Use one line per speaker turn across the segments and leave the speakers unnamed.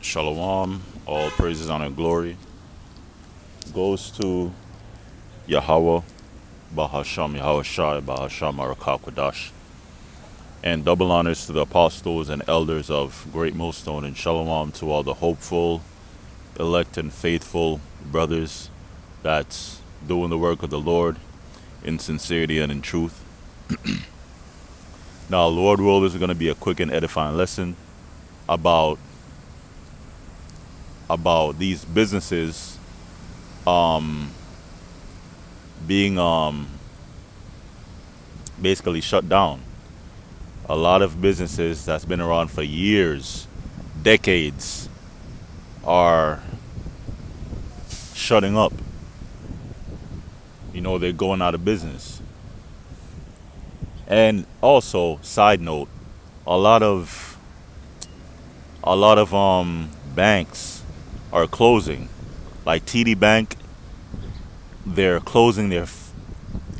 Shalom, all praises, honor, and glory goes to Yahweh, Bahasham, Yahweh Shai, Bahasham, Arakakwadash, and double honors to the apostles and elders of Great Millstone, and Shalom to all the hopeful, elect, and faithful brothers that's doing the work of the Lord in sincerity and in truth. Now, Lord will, this is going to be a quick and edifying lesson about these businesses being basically shut down. A lot of businesses that's been around for years, decades, are shutting up. They're going out of business. And also, side note, a lot of banks are closing. Like TD Bank, they're closing their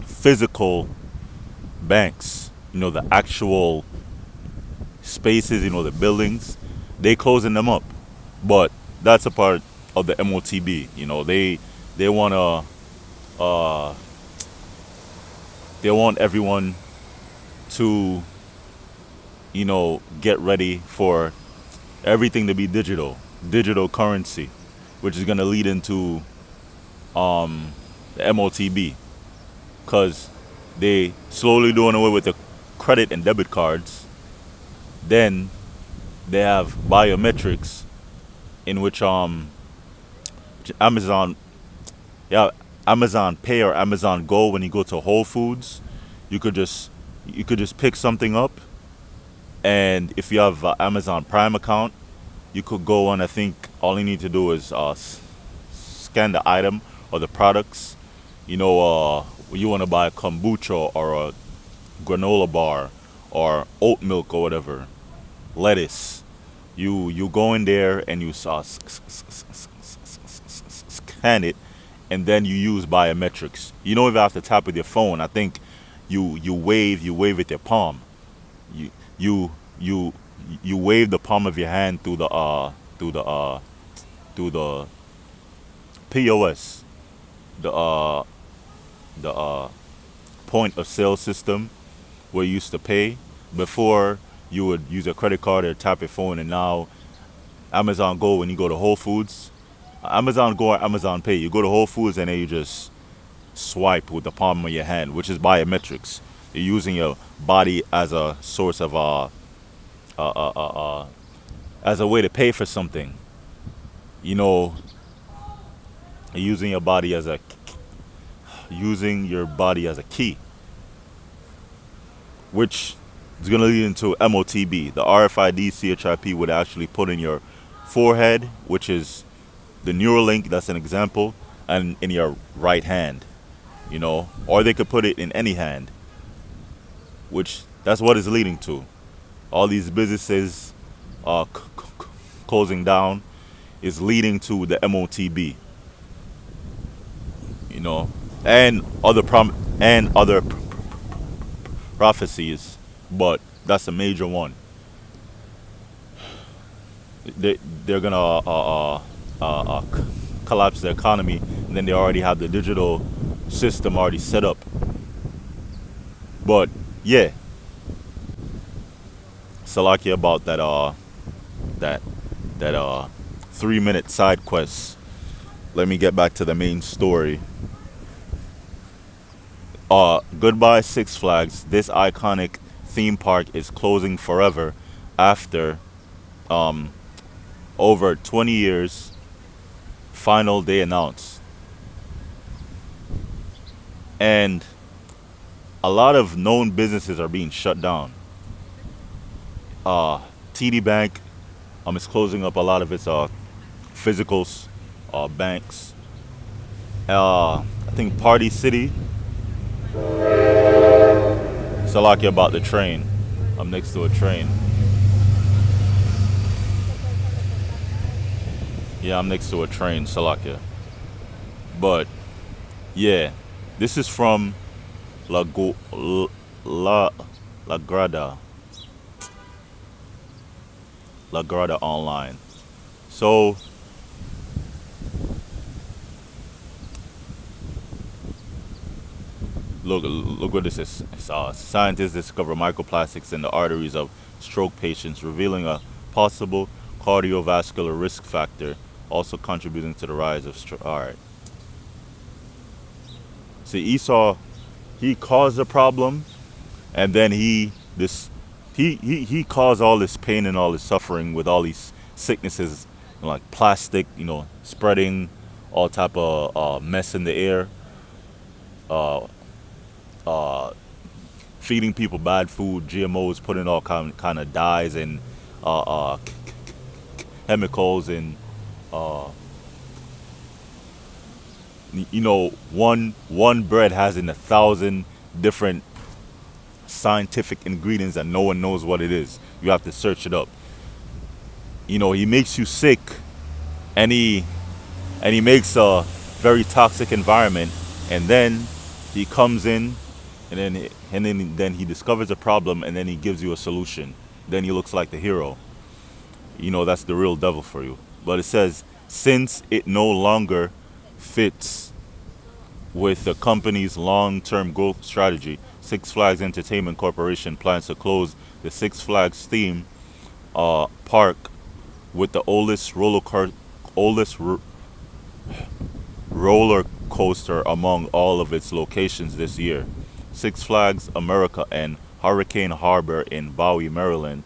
physical banks. The actual spaces, the buildings, they closing them up. But that's a part of the MOTB. They want everyone to get ready for everything to be digital currency, which is going to lead into the MOTB, because they slowly doing away with the credit and debit cards. Then they have biometrics, in which Amazon Pay or Amazon Go, when you go to Whole Foods, you could just pick something up, and if you have an Amazon Prime account, you could go on. I think all you need to do is scan the item or the products. You want to buy a kombucha or a granola bar or oat milk or whatever, lettuce. You go in there and you scan it, and then you use biometrics. You don't even have to tap with your phone. I think you wave with your palm. You wave the palm of your hand through the POS, the point of sale system, where you used to pay. Before, you would use a credit card or tap your phone, and now Amazon Go, when you go to Whole Foods, Amazon Go or Amazon Pay, you go to Whole Foods and then you just swipe with the palm of your hand, which is biometrics. You're using your body as a source of as a way to pay for something. You're using your body as a key, which is going to lead into MOTB. The RFID CHIP would actually put in your forehead, which is the Neuralink, that's an example, and in your right hand, or they could put it in any hand, which that's what it's leading to. All these businesses closing down is leading to the MOTB, and other prophecies, but that's a major one. They're gonna collapse the economy, and then they already have the digital system already set up. But yeah, Salaki about that 3-minute side quest. Let me get back to the main story. Goodbye Six Flags. This iconic theme park is closing forever after over 20 years. Final day announced. And a lot of known businesses are being shut down. TD Bank is closing up a lot of its physicals, banks. I think Party City. Salaki about the train. I'm next to a train. Yeah, I'm next to a train, Salakia. But yeah, this is from La Grada. La Grada Online. So look what this is. Scientists discover microplastics in the arteries of stroke patients, revealing a possible cardiovascular risk factor, also contributing to the rise of stroke. All right. See, Esau, he caused the problem, and then he caused all this pain and all this suffering with all these sicknesses, like plastic, spreading all type of mess in the air, feeding people bad food, GMOs, putting all kind of dyes and chemicals and one bread has in 1,000 different scientific ingredients that no one knows what it is. You have to search it up. He makes you sick, and he makes a very toxic environment, and then he comes in, and then he discovers a problem, and then he gives you a solution. Then he looks like the hero. That's the real devil for you. But it says, since it no longer fits with the company's long-term growth strategy, Six Flags Entertainment Corporation plans to close the Six Flags theme park with the oldest roller coaster among all of its locations this year. Six Flags America and Hurricane Harbor in Bowie, Maryland,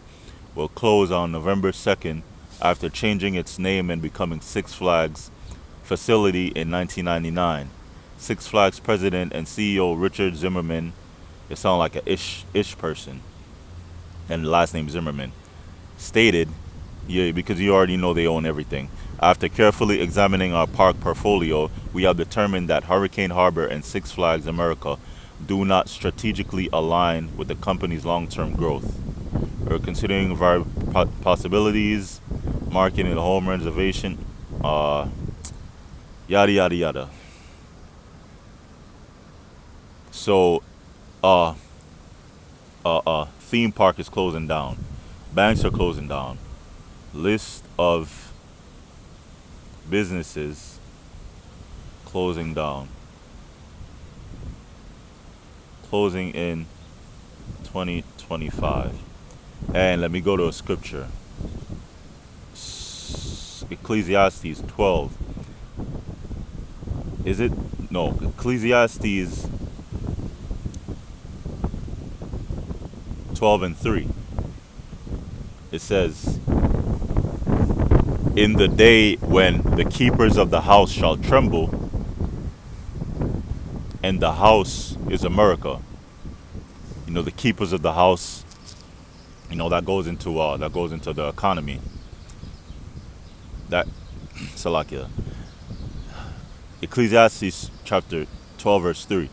will close on November 2nd after changing its name and becoming Six Flags facility in 1999. Six Flags president and CEO Richard Zimmerman, it sounds like a ish person, and the last name Zimmerman, stated, yeah, because you already know they own everything. After carefully examining our park portfolio, we have determined that Hurricane Harbor and Six Flags America do not strategically align with the company's long-term growth. We're considering possibilities, marketing the home reservation, yada yada yada. So, theme park is closing down. Banks are closing down. List of businesses closing down. Closing in 2025. And let me go to a scripture. Ecclesiastes 12. Is it? No. Ecclesiastes 12 and 3. It says, in the day when the keepers of the house shall tremble, and the house is America. The keepers of the house, that goes into the economy. That Salakia. Ecclesiastes chapter 12 verse 3.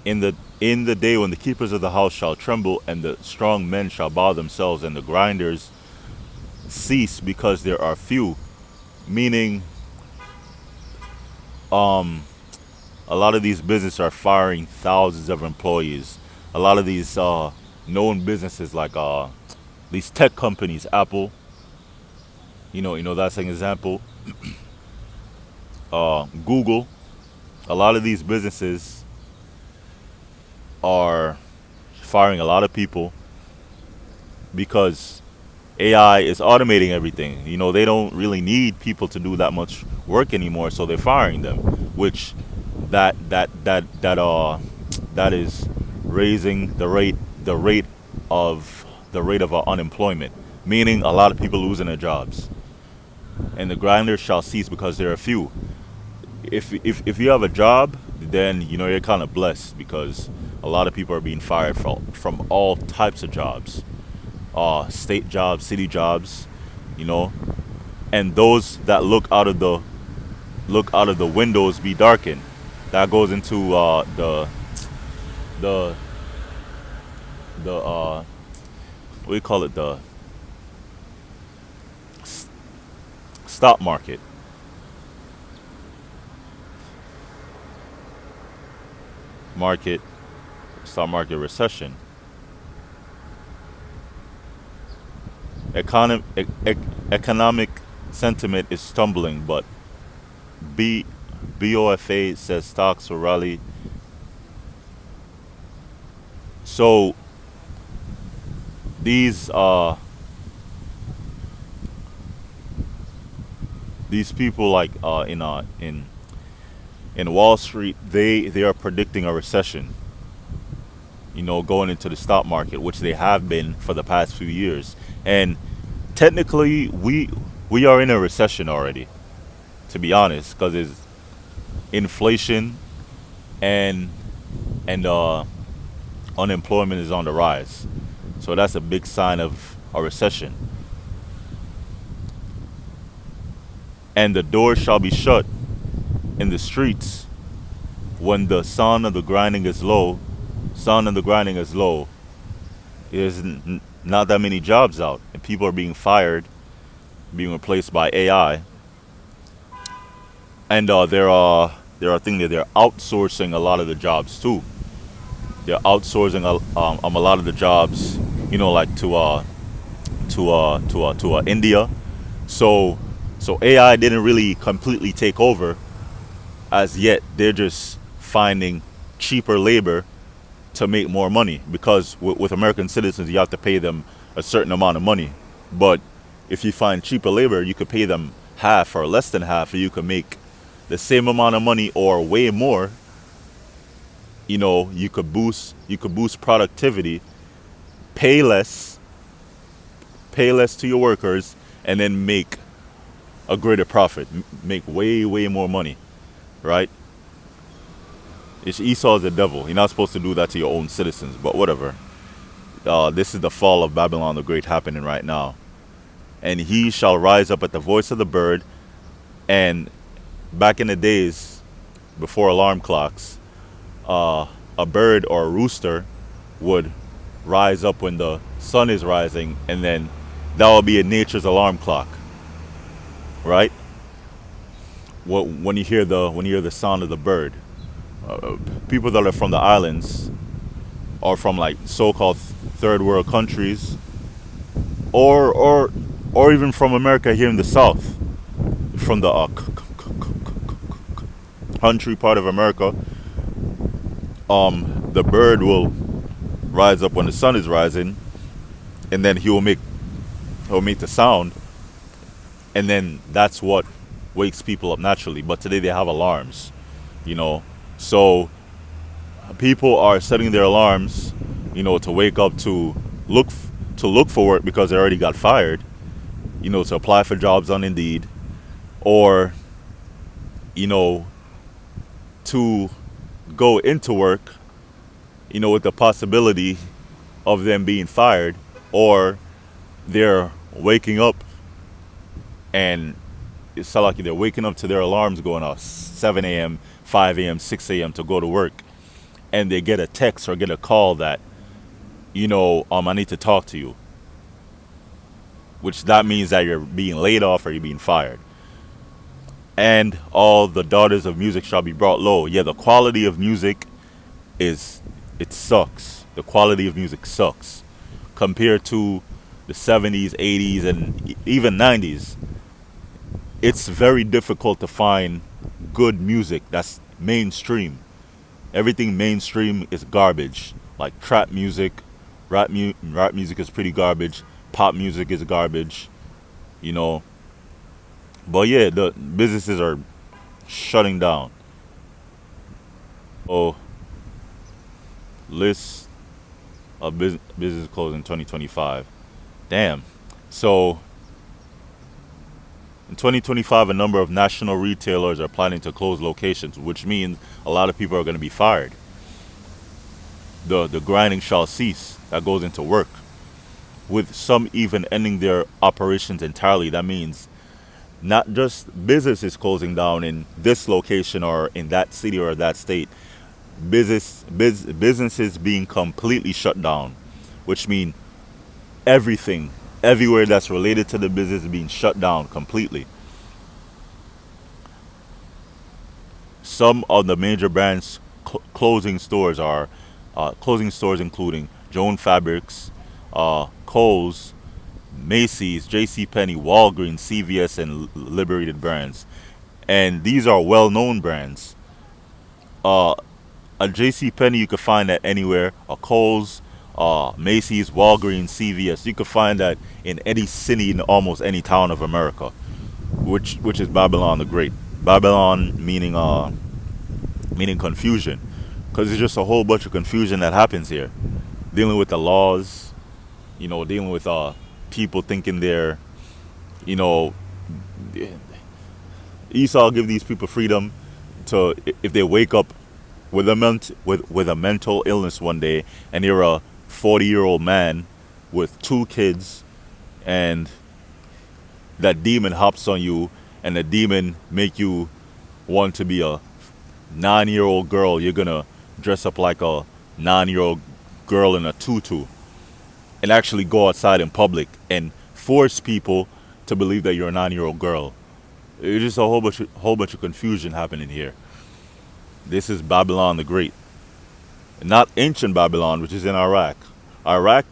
In the day when the keepers of the house shall tremble, and the strong men shall bow themselves, and the grinders cease because there are few. Meaning, a lot of these businesses are firing thousands of employees. A lot of these known businesses, like these tech companies, Apple. That's an example. Google. A lot of these businesses are firing a lot of people because AI is automating everything. They don't really need people to do that much work anymore, so they're firing them, which that is raising the rate of unemployment, meaning a lot of people losing their jobs. And the grinders shall cease because there are few. If you have a job, then you're kind of blessed, because a lot of people are being fired from all types of jobs, state jobs, city jobs, and those that look out of the windows be darkened. That goes into the what do you call it, the stock market. Stock market recession. Economic sentiment is stumbling, but B BOFA says stocks will rally. So these these people like in Wall Street, they are predicting a recession. Going into the stock market, which they have been for the past few years, and technically we are in a recession already, to be honest, because it's inflation and and unemployment is on the rise. So that's a big sign of a recession. And the door shall be shut in the streets when the sound of the grinding is low. Sound of the grinding is low. There's not that many jobs out, and people are being fired, being replaced by AI. And there are things that they're outsourcing a lot of the jobs too. They're outsourcing a lot of the jobs, like to India. So so AI didn't really completely take over as yet. They're just finding cheaper labor to make more money, because with American citizens you have to pay them a certain amount of money. But if you find cheaper labor, you could pay them half or less than half, and you could make the same amount of money or way more. You could boost productivity, pay less, pay less to your workers, and then make a greater profit, make way more money, right? It's Esau's the devil. You're not supposed to do that to your own citizens, but whatever. This is the fall of Babylon the Great happening right now. And he shall rise up at the voice of the bird. And back in the days, before alarm clocks, a bird or a rooster would rise up when the sun is rising, and then that will be a nature's alarm clock, right? When you hear the sound of the bird, people that are from the islands, or from like so-called third world countries, or even from America here in the South, from the country part of America, the bird will rise up when the sun is rising, and then he'll make the sound, and then that's what wakes people up naturally. But today they have alarms, you know. So people are setting their alarms, to wake up to look for work because they already got fired, to apply for jobs on Indeed, or you know to go into work, with the possibility of them being fired, or they're waking up and it's not like they're waking up to their alarms going off 7 a.m., 5 a.m., 6 a.m. to go to work, and they get a text or get a call that, I need to talk to you, which that means that you're being laid off or you're being fired. And all the daughters of music shall be brought low. Yeah, the quality of music it sucks. The quality of music sucks compared to the 70s, 80s, and even 90s. It's very difficult to find good music that's mainstream. Everything mainstream is garbage. Like trap music, rap music is pretty garbage. Pop music is garbage, you know. But yeah, the businesses are shutting down. Oh, list of business closing 2025. Damn. So in 2025, a number of national retailers are planning to close locations, which means a lot of people are going to be fired. The grinding shall cease. That goes into work. With some even ending their operations entirely. That means not just businesses closing down in this location or in that city or that state. Businesses being completely shut down, which means everything, everywhere that's related to the business being shut down completely. Some of the major brands closing stores including Joan Fabrics, Kohl's, Macy's, J.C. Penney, Walgreens, CVS, and Liberated Brands. And these are well-known brands. Uh, a J.C. Penney you could find that anywhere. A Kohl's, Macy's, Walgreens, CVS. You could find that in any city in almost any town of America, which is Babylon the Great. Babylon meaning confusion, because it's just a whole bunch of confusion that happens here, dealing with the laws, dealing with people thinking they're, you know, Esau give these people freedom to, if they wake up with a mental illness one day and you're a 40-year-old man with two kids, and that demon hops on you, and the demon make you want to be a 9-year-old girl. You're gonna dress up like a 9-year-old girl in a tutu and actually go outside in public and force people to believe that you're a 9-year-old girl. It's just a whole bunch of confusion happening here. This is Babylon the Great, not ancient Babylon, which is in Iraq. Iraq,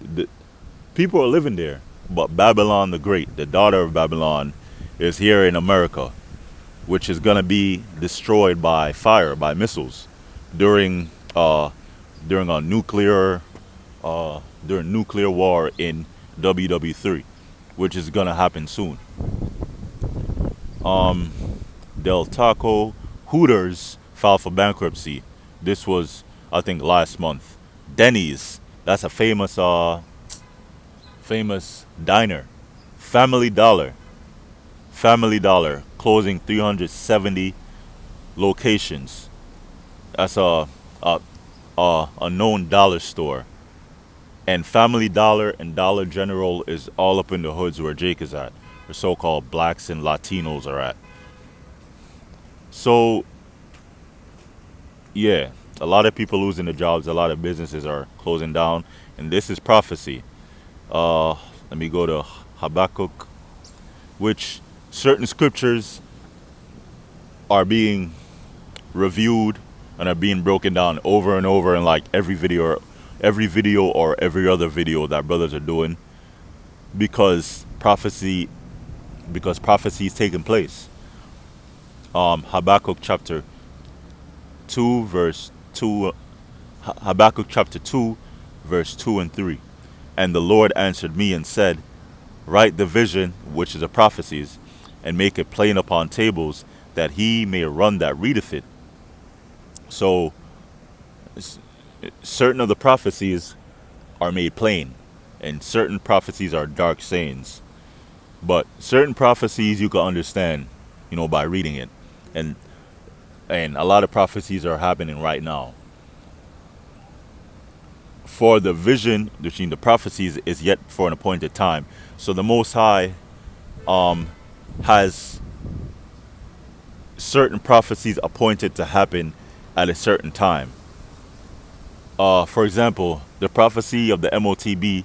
the people are living there, but Babylon the Great, the daughter of Babylon, is here in America, which is gonna be destroyed by fire, by missiles, during a nuclear war in WW3, which is gonna happen soon. Del Taco, Hooters filed for bankruptcy. This was, I think, last month. Denny's, that's a famous diner. Family Dollar closing 370 locations. That's a known dollar store. And Family Dollar and Dollar General is all up in the hoods where Jake is at, where so-called blacks and Latinos are at. So, yeah, a lot of people losing their jobs, a lot of businesses are closing down, and this is prophecy. Let me go to Habakkuk, which certain scriptures are being reviewed and are being broken down over and over in like every video or every other video that brothers are doing, because prophecy is taking place. Habakkuk chapter 2 verse 2 Habakkuk chapter 2 verse 2 and 3. And the Lord answered me and said, write the vision, which is the prophecies, and make it plain upon tables, that he may run that readeth it. So certain of the prophecies are made plain, and certain prophecies are dark sayings. But certain prophecies you can understand, by reading it. And a lot of prophecies are happening right now. For the vision between the prophecies is yet for an appointed time. So the Most High has certain prophecies appointed to happen at a certain time. For example, the prophecy of the MOTB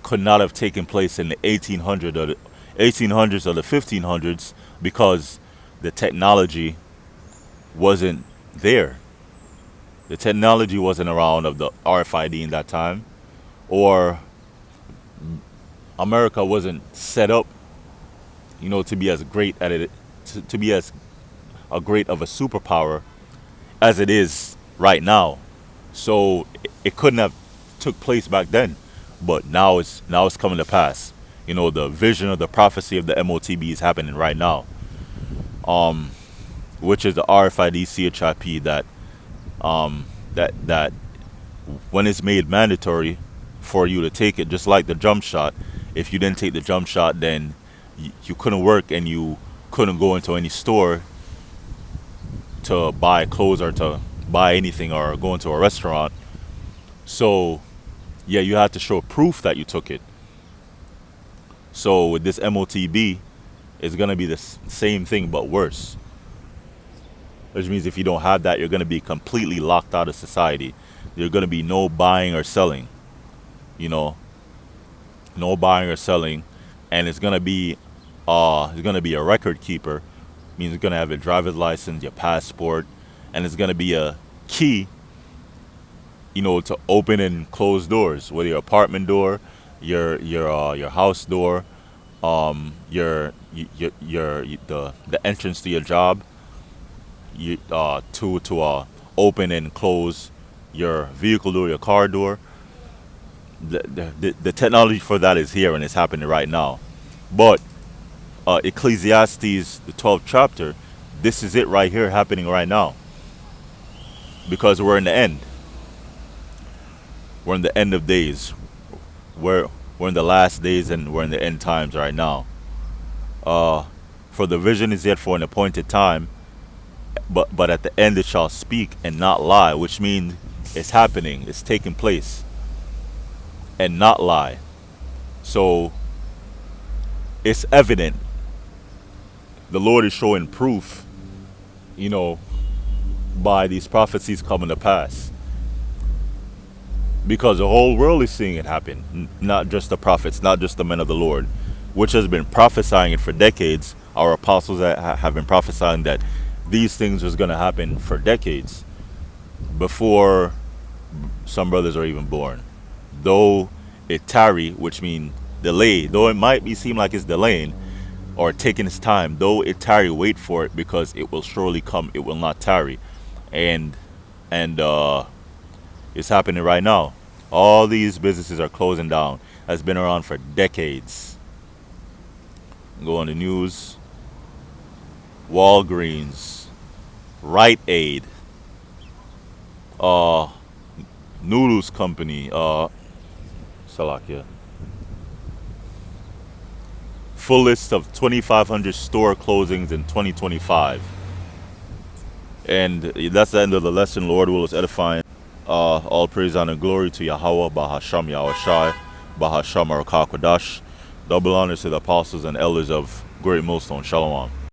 could not have taken place in the 1800s or the 1500s, because the technology wasn't there. The technology wasn't around of the RFID in that time, or America wasn't set up, to be as great at it, to be as a great of a superpower as it is right now. So it couldn't have took place back then, but now it's coming to pass. The vision of the prophecy of the MOTB is happening right now, which is the RFID CHIP that when it's made mandatory for you to take it, just like the jump shot. If you didn't take the jump shot, then you couldn't work and you couldn't go into any store to buy clothes or to buy anything or go into a restaurant. So yeah, you had to show proof that you took it. So with this MOTB, it's going to be the same thing but worse. Which means if you don't have that, you're going to be completely locked out of society. There's going to be no buying or selling. No buying or selling. And it's going to be a record keeper. Means it's going to have your driver's license, your passport, and it's going to be a key, to open and close doors, whether your apartment door, your house door, the entrance to your job, to open and close your vehicle door, your car door. The technology for that is here and it's happening right now. But Ecclesiastes, the 12th chapter, this is it right here happening right now because we're in the end. We're in the end of days. We're in the last days and we're in the end times right now. Uh, for the vision is yet for an appointed time, but at the end it shall speak and not lie, which means it's happening, it's taking place, and not lie. So it's evident. The Lord is showing proof, you know, by these prophecies coming to pass. Because the whole world is seeing it happen, not just the prophets, not just the men of the Lord, which has been prophesying it for decades. Our apostles have been prophesying that these things was going to happen for decades before some brothers are even born. Though it tarry, which means delay, though it might be seem like it's delaying or taking its time, though it tarry, wait for it because it will surely come. It will not tarry, and and it's happening right now. All these businesses are closing down. Has been around for decades. Go on the news. Walgreens, Rite Aid, uh, Noodles Company, Salakia. Full list of 2,500 store closings in 2025. And that's the end of the lesson. Lord will is edifying. All praise, honor, and glory to Yahweh, Bahasham Yahushai, Bahasham Arakakadash. Double honors to the apostles and elders of Great Millstone. Shalom.